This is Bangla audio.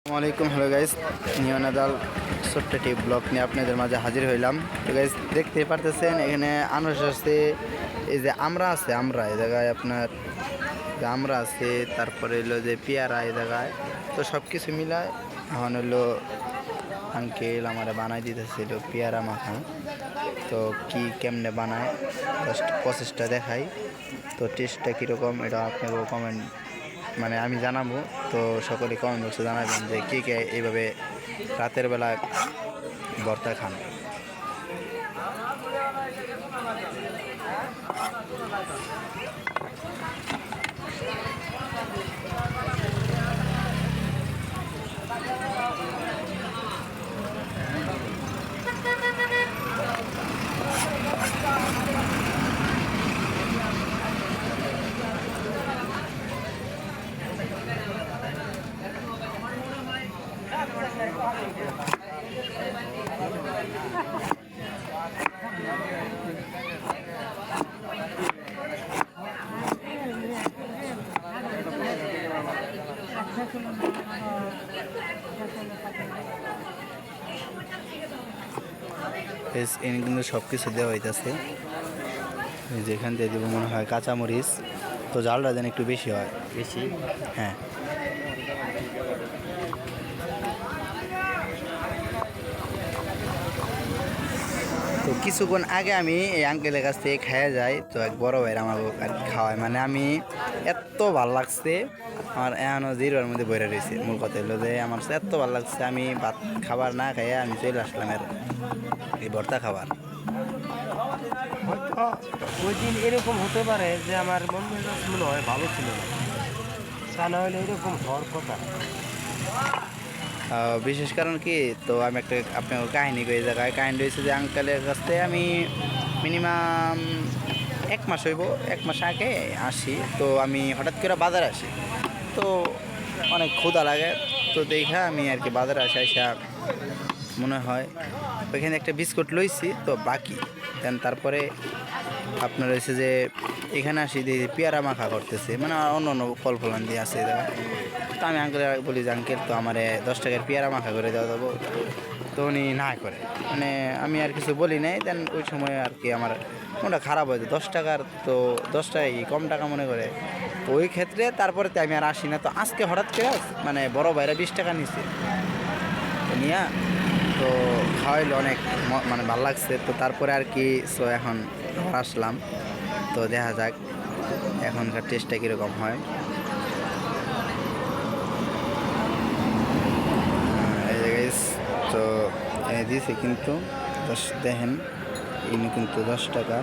আসসালামাইকুম। হ্যালো গাইস, নিয়নাদাল ছোট্ট একটি ব্লগ নিয়ে আপনাদের মাঝে হাজির হইলাম। তো গাইস দেখতে পারতেছেন এখানে আনারস আছে, এই যে আমরা আছে, আমরা এই জায়গায় আপনার যে আমরা আছে, তারপরে হলো যে পেয়ারা এই জায়গায়। তো সব কিছু মিলায় এখন হলো আঙ্কেল আমার বানাই দিতেছিল পেয়ারা মাখা। তো কি কেমনে বানায় জাস্ট প্রসেসটা দেখাই। তো টেস্টটা কীরকম এটা আপনাকেও কমেন্ট মানে আমি জানাবো। তো সকলে কমেন্ট বক্সে জানাবেন যে কে কে এইভাবে রাতের বেলা ভর্তা খান। এনে কিন্তু সব কিছু দেওয়া হইতেছে, যেখান দিয়ে দেবো মনে হয় কাঁচামরিচ। তো জালটা যেন একটু বেশি হয়, বেশি। হ্যাঁ, তো কিছুক্ষণ আগে আমি এই আঙ্কেলের কাছ থেকে খেয়ে যাই। তো এক বড় ভাইয়ের আমার আর কি খাওয়ায়, মানে আমি এত ভাল লাগছে, আমার এখনও জিরোর মধ্যে বইরে রয়েছে। মূল কথা হলো যে আমার এত ভালো লাগছে, আমি ভাত খাবার না খাইয়ে আমি চলে আসলাম এর এই ভর্তা খাবার। হয়তো ওই দিন এরকম হতে পারে যে আমার মন মেজাজ মনে হয় ভালো ছিল না, তা না হলে এরকম হওয়ার কথা। বিশেষ কারণ কি, তো আমি একটা আপনার কাহিনী কই জায়গায় কাহিনী হয়েছে যে আঙ্কেলের কাছ থেকে আমি মিনিমাম 1 মাস হইব, 1 মাস আগে আসি। তো আমি হঠাৎ করে বাজারে আসি, তো অনেক ক্ষুধা লাগে। তো দেখা আমি আর কি বাজারে আসা মনে হয় ওইখানে একটা বিস্কুট লইছি, তো বাকি দেন তারপরে আপনার হয়েছে যে এখানে আসি দিয়ে পেয়ারা মাখা করতেছে, মানে অন্য অন্য ফল ফলান দিয়ে আছে। তো আমি আঙ্কেল বলি যে আঙ্কেল তো আমার 10 টাকার পেয়ারা মাখা করে দেওয়া যাবো। তো উনি না করে, মানে আমি আর কিছু বলি নাই। দেন ওই সময় আর কি আমার মনটা খারাপ হয়েছে, 10 টাকার তো 10 টাকা কি কম টাকা মনে করে। তো ওই ক্ষেত্রে তারপরে তো আমি আর আসি না। তো আজকে হঠাৎ করে মানে বড় ভাইরা 20 টাকা নিচ্ছে নিয়া, তো খাওয়াইলো অনেক, মানে ভালো লাগছে। তো তারপরে আর কি সো এখন আসলাম, তো দেখা যাক এখনকার টেস্টটা কীরকম হয়। এই জায়গায় তো দিয়েছে কিন্তু দেখেন ইনি কিন্তু 10 টাকা